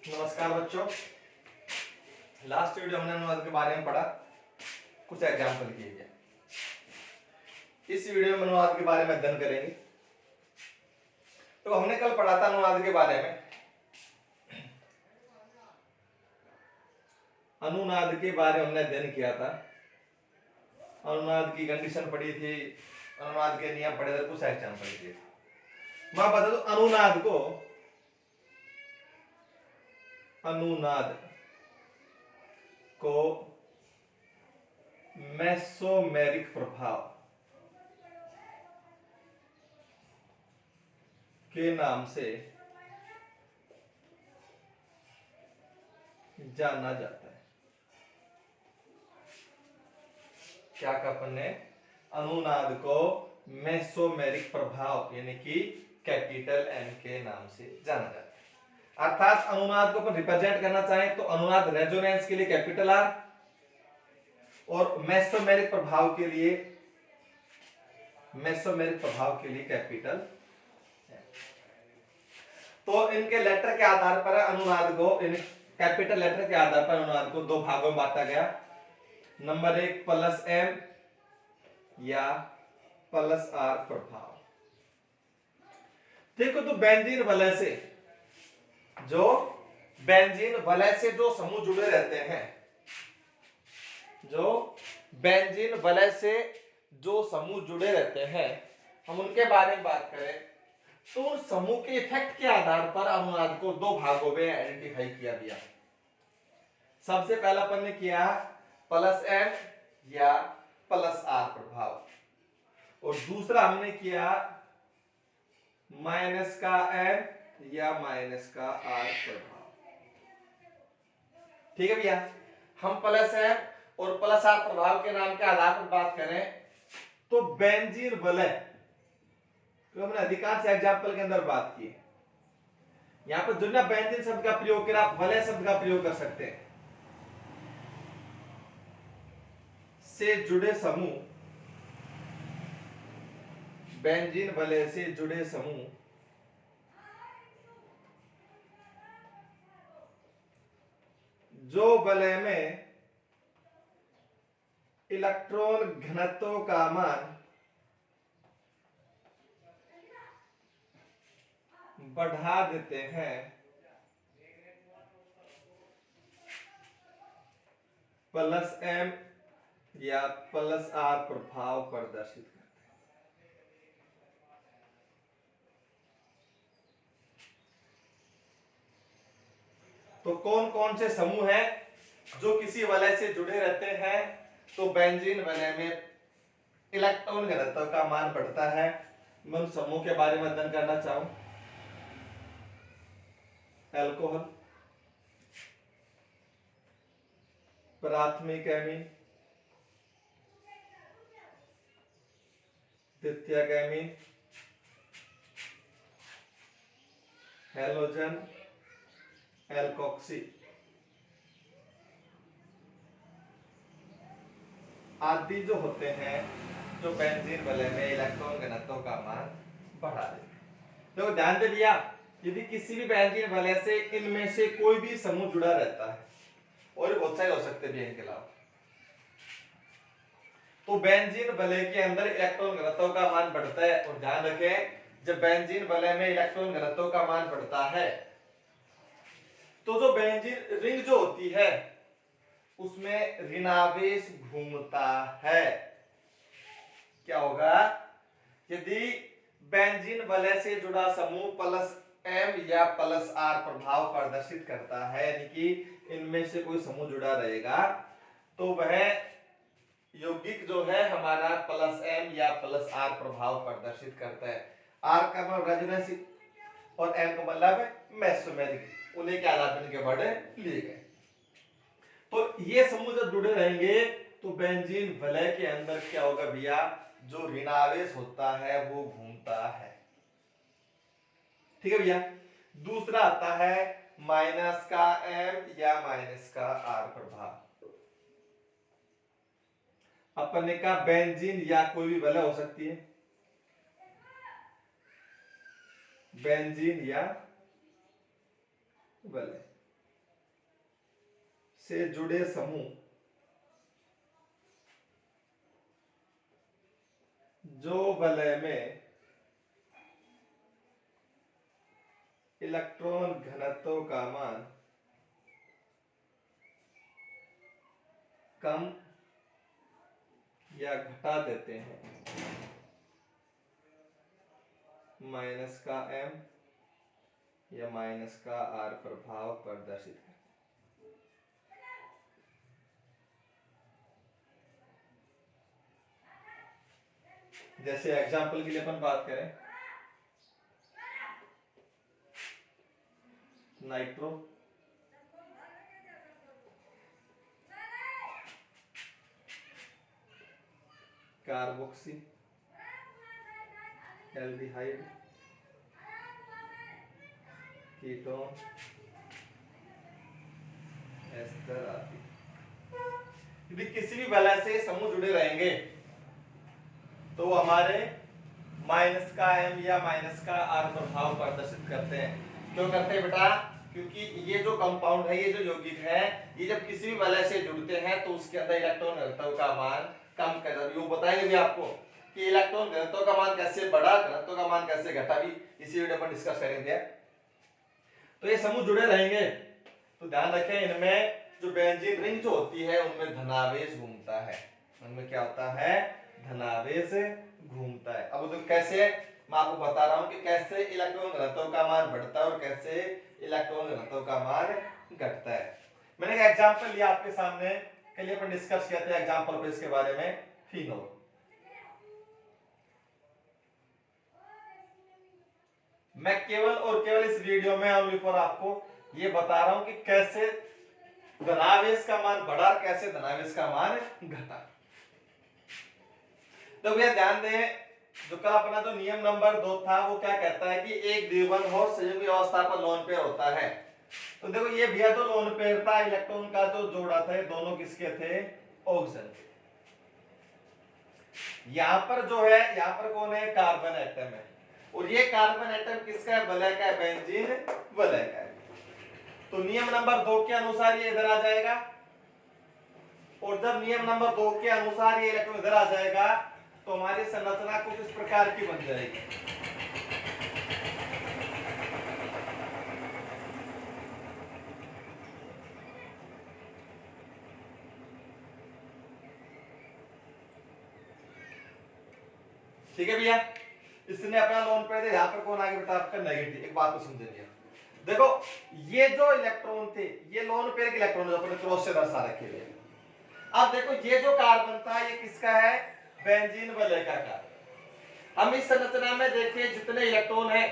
नमस्कार बच्चों। Last video हमने अनुवाद के बारे में पढ़ा, कुछ एग्जाम्पल किए गए। इस वीडियो में अनुवाद के बारे में अध्ययन करेंगे। तो हमने कल पढ़ा था अनुवाद के बारे में, अनुनाद के बारे में हमने अध्ययन किया था। अनुनाद की कंडीशन पढ़ी थी, अनुनाद के नियम पढ़े थे, कुछ एग्जाम्पल किए थे। मैं बता दूं अनुनाद को मेसोमेरिक प्रभाव के नाम से जाना जाता है। क्या अपन ने अनुनाद को मेसोमेरिक प्रभाव यानी कि कैपिटल एम के नाम से जाना जाता है। अर्थात अनुनाद को अपन रिप्रेजेंट करना चाहें तो अनुनाद रेजोनेंस के लिए कैपिटल आर और मेसोमेरिक प्रभाव के लिए कैपिटल। तो इनके लेटर के आधार पर अनुनाद को, कैपिटल लेटर के आधार पर अनुनाद को दो भागों में बांटा गया। नंबर एक प्लस एम या प्लस आर प्रभाव। देखो तो बेंजीन वलय से जो समूह जुड़े रहते हैं, हम उनके बारे में बात करें तो उन समूह के इफेक्ट के आधार पर अनुनाद को दो भागों में आइडेंटिफाई किया गया। सबसे पहला अपन ने किया प्लस एम या प्लस आर प्रभाव, और दूसरा हमने किया माइनस का एम या माइनस का आर प्रभाव। ठीक है भैया, हम प्लस एम और प्लस आर प्रभाव के नाम के आधार पर बात करें तो बेंजीन वलय, तो हमने अधिकांश एग्जाम्पल के अंदर बात की। यहां पर जो ना बेंजीन शब्द का प्रयोग किया, आप वलय शब्द का प्रयोग कर सकते हैं। से जुड़े समूह, बेंजीन वलय से जुड़े समूह जो वलय में इलेक्ट्रॉन घनत्व का मान बढ़ा देते हैं, प्लस एम या प्लस आर प्रभाव प्रदर्शित करते हैं। तो कौन कौन से समूह हैं जो किसी वलय से जुड़े रहते हैं? तो बेंजीन वलय में इलेक्ट्रॉन घनत्व का मान बढ़ता है। मैं उन समूह के बारे में अध्ययन करना चाहूं। अल्कोहल, प्राथमिक एमीन, द्वितीयक एमीन, हैलोजन, एल्कोक्सी आदि जो होते हैं जो बेंजीन वलय में इलेक्ट्रॉन घनत्व का मान बढ़ा देते हैं। तो ध्यान दे भैया, यदि किसी भी बेंजीन वलय से इनमें से कोई भी समूह जुड़ा रहता है, और बहुत सारे हो सकते हैं इनके अलावा, तो बेंजीन वलय के अंदर इलेक्ट्रॉन घनत्व का मान बढ़ता है। और ध्यान रखें, जब बेंजीन वलय में इलेक्ट्रॉन घनत्व का मान बढ़ता है तो जो बेंजीन रिंग जो होती है उसमें ऋणावेश घूमता है। क्या होगा? यदि बेंजीन वलय से जुड़ा समूह प्लस एम या प्लस आर प्रभाव प्रदर्शित करता है, यानी कि इनमें से कोई समूह जुड़ा रहेगा, तो वह यौगिक जो है हमारा प्लस एम या प्लस आर प्रभाव प्रदर्शित करता है। आर का मतलब रेजोनेंस और एम का मतलब मेसोमेरिक, उन्हीं के आधार पर इनके वर्ड लिए गए। तो ये समूह जब जुड़े रहेंगे तो बेंजीन वलय के अंदर क्या होगा भैया? जो ऋणावेश होता है वो घूमता है। ठीक है भैया। दूसरा आता है माइनस का एम या माइनस का आर प्रभाव। अपन ने कहा बेंजीन या कोई भी वलय हो सकती है, बेंजीन या वलय। से जुड़े समूह जो वलय में इलेक्ट्रॉन घनत्व का मान कम या घटा देते हैं, माइनस का m या माइनस का r प्रभाव प्रदर्शित करते हैं। जैसे एग्जाम्पल के लिए अपन बात करें, nitro, carboxy, aldehyde, ketone, ester आदि। यदि किसी भी वलय से समूह जुड़े रहेंगे तो हमारे माइनस का m या माइनस का r प्रभाव प्रदर्शित करते हैं। क्यों करते हैं बेटा? क्योंकि ये जो कंपाउंड है, ये जो यौगिक है, ये जब किसी भी वलय से जुड़ते हैं तो उसके अंदर इलेक्ट्रॉन घनत्व का मान कम कर जाता है। वो बताएंगे भी आपको कि इलेक्ट्रॉन घनत्व का मान कैसे बढ़ा, घनत्व का मान कैसे घटा, भी इसी वीडियो पर डिस्कस करेंगे। तो ये समूह जुड़े रहेंगे तो ध्यान रखें, इनमें जो बेंजीन रिंग जो होती है उनमें धनावेश घूमता है। उनमें क्या होता है? धनावेश घूमता है। अब तो कैसे, मैं आपको बता रहा हूं कि कैसे इलेक्ट्रॉन घनत्व का मान बढ़ता है और कैसे इलेक्ट्रॉन घनत्व का मान घटता है। मैंने एक एग्जांपल लिया आपके सामने, कल अपन डिस्कस किया था एग्जांपल पे इसके बारे में, फिनोल। मैं केवल और केवल इस वीडियो में ओनली फॉर आपको ये बता रहा हूं कि कैसे धनावेश का मान बढ़ा, कैसे धनावेश का मान घटा। तो भैया ध्यान दें, जो कल अपना जो नियम नंबर 2 था वो क्या कहता है कि एक द्विबंध और संयुग्मी अवस्था पर लोन पेयर होता है। तो देखो ये भैया जो लोन पेयर था, इलेक्ट्रॉन का जो जोड़ा था, दोनों किसके थे? ऑक्सीजन के। यहां पर जो है, यहां पर कौन है? कार्बन एटम है। और ये कार्बन एटम किसका है? वलय का है, बेंजीन वलय का है। तो नियम नंबर 2 के अनुसार ये इधर आ जाएगा, और जब नियम नंबर 2 के अनुसार ये इलेक्ट्रॉन इधर आ जाएगा तो हमारी संरचना कुछ इस प्रकार की बन जाएगी। ठीक है भैया, इसने अपना लोन पे दे, यहां पर कौन आगे बेटा? आपका नेगेटिव। एक बात को समझिए, देखो ये जो इलेक्ट्रॉन थे, ये लोन पेयर के इलेक्ट्रॉन अपने क्रॉस से दर्शा रखे थे। अब देखो ये जो कार्बन था ये किसका है? बेंजीन वलय का कार्बन। हम इस संरचना में देखिए जितने इलेक्ट्रॉन है,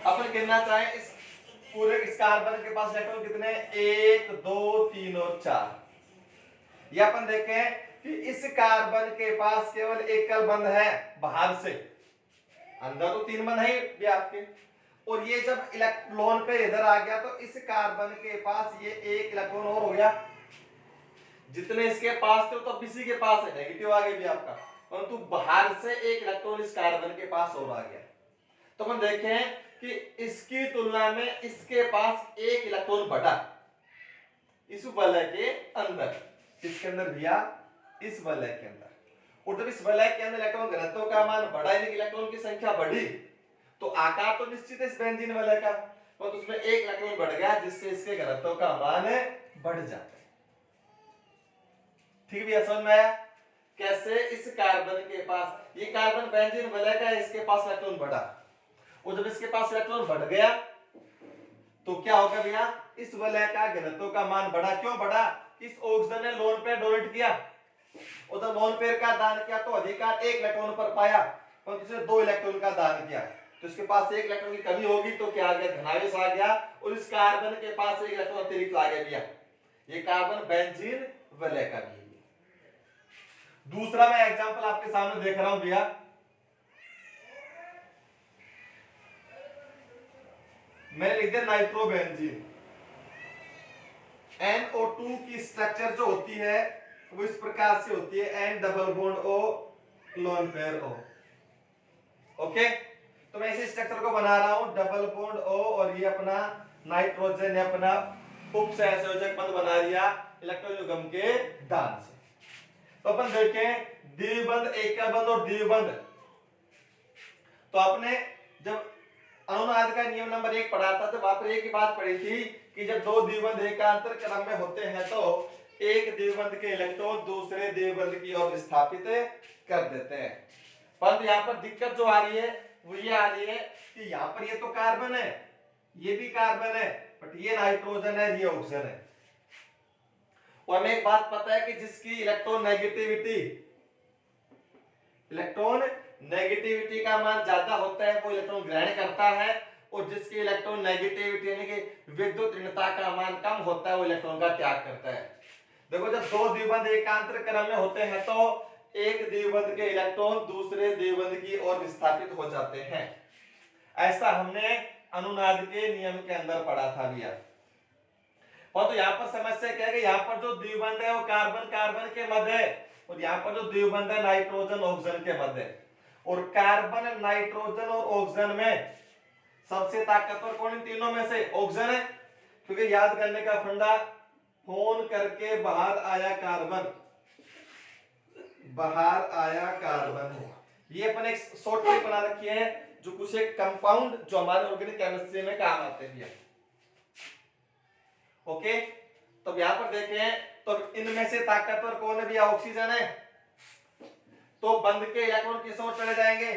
अपन गिनना चाहें इस पूरे इस कार्बन के पास इलेक्ट्रॉन कितने? 1 2 3 और 4। ये अपन देखें कि इस कार्बन के पास केवल एकल बंध है बाहर से, अंदर तो 3 बंध है भी आपके। और ये जब इलेक्ट्रॉन पे इधर आ गया तो इस कार्बन के पास ये एक इलेक्ट्रॉन और हो गया। जितने इसके पास थे तो इसी के पास है, नेगेटिव आ गया भी आपका, परंतु बाहर से एक इलेक्ट्रॉन इस कार्बन के पास और आ गया। तो हम देखें कि इसकी तुलना में इसके पास एक इलेक्ट्रॉन बढ़ा इस वलय के अंदर। किसके अंदर भैया? इस वलय के अंदर। और जब इस वलय के अंदर इलेक्ट्रॉन घनत्व का मान बढ़ा, यानी इलेक्ट्रॉन की संख्या बढ़ी, तो आकार तो निश्चित है इस बेंजीन वलय का, तो उसमें एक इलेक्ट्रॉन बढ़ गया जिससे इसके घनत्व का मान बढ़ जाता है। ठीक भैया, समझ में आया? कैसे इस कार्बन के पास, ये कार्बन बेंजीन वलय का है, इसके पास इलेक्ट्रॉन बढ़ा, और जब इसके पास इलेक्ट्रॉन बढ़ गया तो क्या होगा भैया? इस वलय का घनत्व का मान बढ़ा। क्यों बढ़ा? इस ऑक्सीजन ने लोन पेयर डोनेट किया, और जब लोन पेयर का दान किया तो अधिकार एक इलेक्ट्रॉन पर पाया, और इसने 2 इलेक्ट्रॉन का दान किया, तो इसके पास एक इलेक्ट्रॉन की कमी होगी तो क्या आ गया? धनावेश आ गया, और इस कार्बन के पास एक इलेक्ट्रॉन अतिरिक्त आ गया भैया। ये कार्बन बेंजीन वलय का भी है। दूसरा मैं एग्जांपल आपके सामने देख रहा हूं भैया, मैं लिख दिया नाइट्रोबेंजीन। NO2 की स्ट्रक्चर जो होती है वो इस प्रकार से होती है, N double bond O lone pair O। Okay, तो मैं इसी स्ट्रक्चर को बना रहा हूं, डबल बॉन्ड O, और ये अपना नाइट्रोजन है अपना उप सहसंयोजक बंध बना दिया इलेक्ट्रॉन युग्म के दान से। तो अपन देखें द्विबंध, एकल बंध और द्विबंध। तो आपने जब अनुनाद का नियम नंबर 1 पढ़ा था तो वहां पर एक ही बात पढ़ी थी कि जब दो द्विबंध एकांतर क्रम में होते हैं तो एक द्विबंध के इलेक्ट्रॉन दूसरे द्विबंध की ओर विस्थापित कर देते हैं। परंतु यहाँ पर दिक्कत जो आ रही है वो ये आ रही है कि यहाँ पर ये तो कार्बन है, ये भी कार्बन है, बट ये नाइट्रोजन है, ये ऑक्सीजन है। और हमें एक बात पता है कि जिसकी इलेक्ट्रॉन नेगेटिविटी का मान ज्यादा होता है वो इलेक्ट्रॉन ग्रहण करता है, और जिसकी इलेक्ट्रॉन नेगेटिविटी यानी कि विद्युत ऋणता का मान कम होता है वो इलेक्ट्रॉन का त्याग करता है। देखो जब दो द्विबंध एकांतर क्रम में होते हैं तो एक द्विबंध के इलेक्ट्रॉन दूसरे द्विबंध की ओर विस्थापित हो जाते हैं। ऐसा हमने अनुनाद के नियम के अंदर पढ़ा था भैया। और तो यहाँ पर समस्या क्या है कि यहाँ पर जो द्विबंध है वो कार्बन कार्बन के मध्य है, और यहाँ पर जो द्विबंध है नाइट्रोजन ऑक्सीजन के मध्य है। और कार्बन, नाइट्रोजन और ऑक्सीजन में सबसे ताकतवर कौन इन तीनों में से? ऑक्सीजन है, क्योंकि याद करने का फंडा, फोन करके बाहर आया कार्बन, बाहर आया कार्बन है। ये अपन एक शॉर्ट ट्रिक बना रखी है जो कुछ एक कंपाउंड जो हमारे ऑर्गेनिक केमिस्ट्री में काम आते हैं। ओके, तो यहां पर देखें तो इनमें से ताकतवर कौन है भैया? ऑक्सीजन है। तो बंध के इलेक्ट्रॉन किस ओर चले जाएंगे?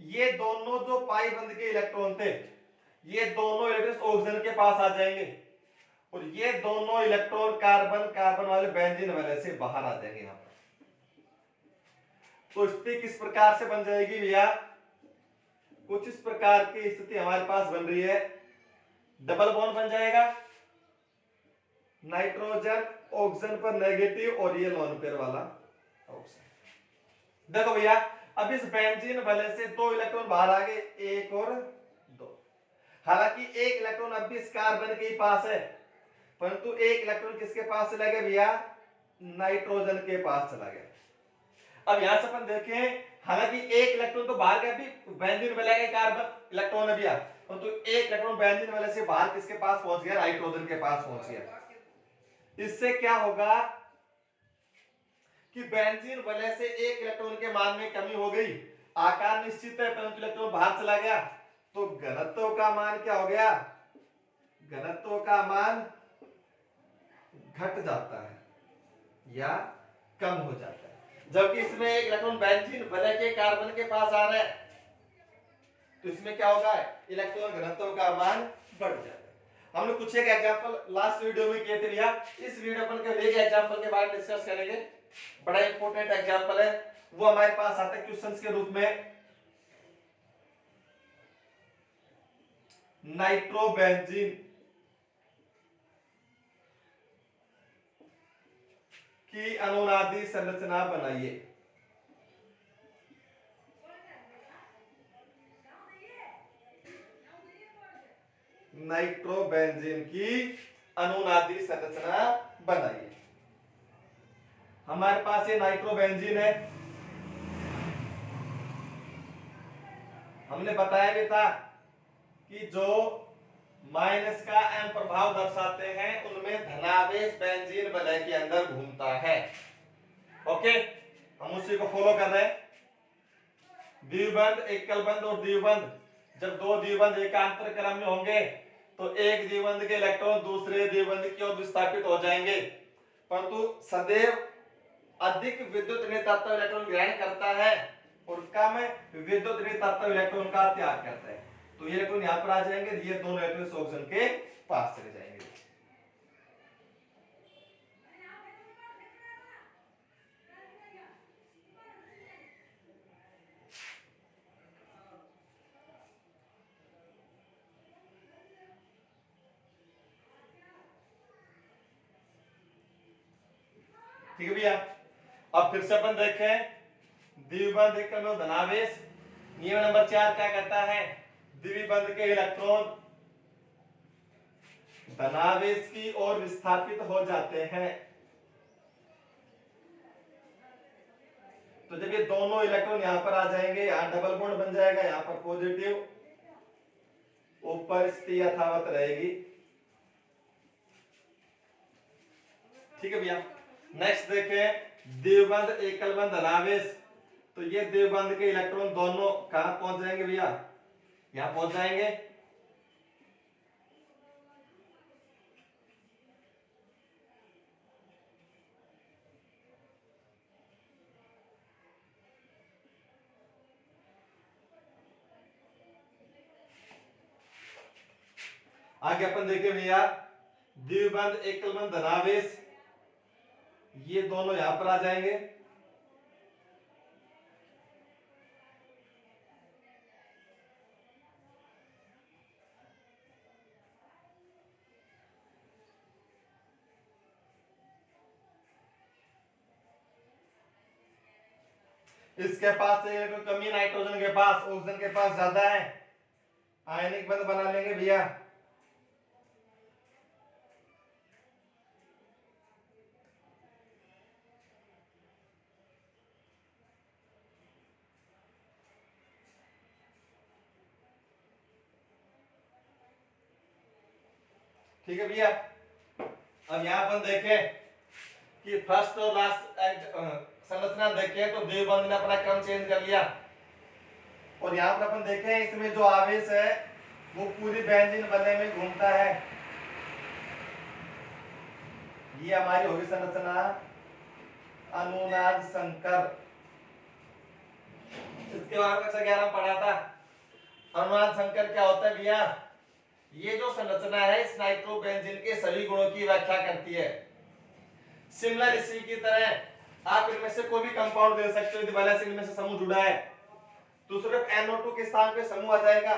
ये दोनों जो पाई बंध के इलेक्ट्रॉन थे ये दोनों इलेक्ट्रॉन ऑक्सीजन के पास आ जाएंगे, और ये दोनों इलेक्ट्रॉन कार्बन कार्बन वाले बेंजीन वाले से बाहर आ जाएंगे। यहां पर तो स्थिति किस प्रकार से बन जाएगी भैया? कुछ इस प्रकार की स्थिति हमारे पास बन रही है। डबल बॉन्ड बन जाएगा, नाइट्रोजन ऑक्सीजन पर नेगेटिव और ये लोन पेयर वाला ऑक्सीजन। देखो भैया अब इस बेंजीन वाले से दो इलेक्ट्रॉन बाहर आ गए, एक और दो। हालांकि एक इलेक्ट्रॉन अब भी इस कार्बन के पास है, परंतु एक इलेक्ट्रॉन किसके पास चला गया भैया? नाइट्रोजन के पास चला गया। अब यहां से अपन देखें, हालांकि एक इलेक्ट्रॉन तो बाहर गया, भी बेंजीन वाले का कार्बन इलेक्ट्रॉन अभी आ, परंतु एक इलेक्ट्रॉन बेंजीन वाले से बाहर किसके पास पहुंच गया? नाइट्रोजन के पास पहुंच गया। इससे क्या होगा कि बेंजीन वलय से एक इलेक्ट्रॉन के मान में कमी हो गई, आकार निश्चित है परंतु इलेक्ट्रॉन बाहर चला गया, तो घनत्व का मान क्या हो गया? घनत्व का मान घट जाता है या कम हो जाता है। जबकि इसमें एक इलेक्ट्रॉन बेंजीन वलय के कार्बन के पास आ रहा है, तो इसमें क्या होगा? इलेक्ट्रॉन घनत्व का मान बढ़ जाता है। हमने कुछ एक एग्जांपल लास्ट वीडियो में किए थे भैया, इस वीडियो पर केवल एक एग्जांपल के बारे में डिस्कस करेंगे। बड़ा इंपॉर्टेंट एग्जांपल है, वो हमारे पास आता है क्वेश्चंस के रूप में। नाइट्रोबेंजीन की अनुनादी संरचना बनाइए। नाइट्रोबेंजीन की अनुनादी संरचना बनाइए। हमारे पास ये नाइट्रोबेंजीन है, हमने बताया भी था कि जो माइनस का एम प्रभाव दर्शाते हैं उनमें धनावेश बेंजीन वलय के अंदर घूमता है। ओके, हम उसी को फॉलो कर रहे हैं। द्विबंध, एकल बंध और द्विबंध, जब दो द्विबंध एकांतर क्रम में होंगे तो एक द्विबंध के इलेक्ट्रॉन दूसरे द्विबंध की ओर विस्थापित हो जाएंगे, परंतु सदैव अधिक विद्युत ऋण तत्व इलेक्ट्रॉन ग्रहण करता है और कम विद्युत ऋण तत्व इलेक्ट्रॉन का त्याग करता है। तो ये इलेक्ट्रॉन यहां पर आ जाएंगे, ये दोनों इलेक्ट्रॉन ऑक्सीजन के पास चले जाएंगे। ठीक है भैया, अब फिर से अपन देखें द्विबंध एकल में धनावेश। नियम नंबर 4 क्या कहता है? द्विबंध के इलेक्ट्रॉन धनावेश की ओर विस्थापित हो जाते हैं। तो जब ये दोनों इलेक्ट्रॉन यहां पर आ जाएंगे, यहां डबल बॉन्ड बन जाएगा, यहां पर पॉजिटिव, ऊपर स्थिति यथावत रहेगी। ठीक है भैया। नेक्स्ट देखें द्विबंध एकल बंध धनावेश। तो ये द्विबंध के इलेक्ट्रॉन दोनों कहां पहुंच जाएंगे भैया, यहां पहुंच जाएंगे। आगे अपन देखें भैया द्विबंध एकल बंध धनावेश, ये दोनों यहां पर आ जाएंगे। इसके पास एक इलेक्ट्रॉन कमी है नाइट्रोजन के पास, ऑक्सीजन के पास ज्यादा है, आयनिक बंध बना लेंगे भैया। ठीक है भैया। अब यहां पर देखें कि फर्स्ट और लास्ट संरचना देखें तो द्विबंध ने अपना क्रम चेंज कर लिया, और यहां पर अपन देखें इसमें जो आवेश है वो पूरी बेंजीन वलय में घूमता है। ये हमारी होगी संरचना अनुनाद संकर। इसके बारे में कक्षा 11 में पढ़ा था। अनुनाद संकर क्या होता है भैया, ये जो संरचना है इस नाइट्रोबेंजीन के सभी गुणों की व्याख्या करती है। सिमिलर इसी की तरह आप इनमें से कोई भी कंपाउंड दे सकते हो, यदि वैलेंस इनमें से समूह जुड़ा है तो सिर्फ NO2 के स्थान पे समूह आ जाएगा,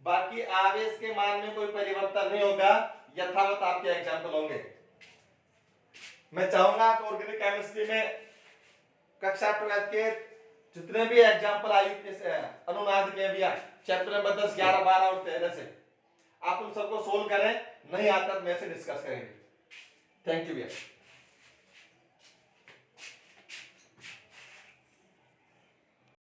बाकी आवेश के मान में कोई परिवर्तन नहीं होगा, यथावत आपके एग्जाम्पल होंगे। मैं चाहूंगा कि ऑर्गेनिक केमिस्ट्री में कक्षा 12 के जितने भी एग्जाम्पल आई अनुनाद के भैया चैप्टर नंबर 10, 11, 12 और 13 से आप उन सबको सोल्व करें, नहीं आता तो मेरे से डिस्कस करेंगे। थैंक यू भैया।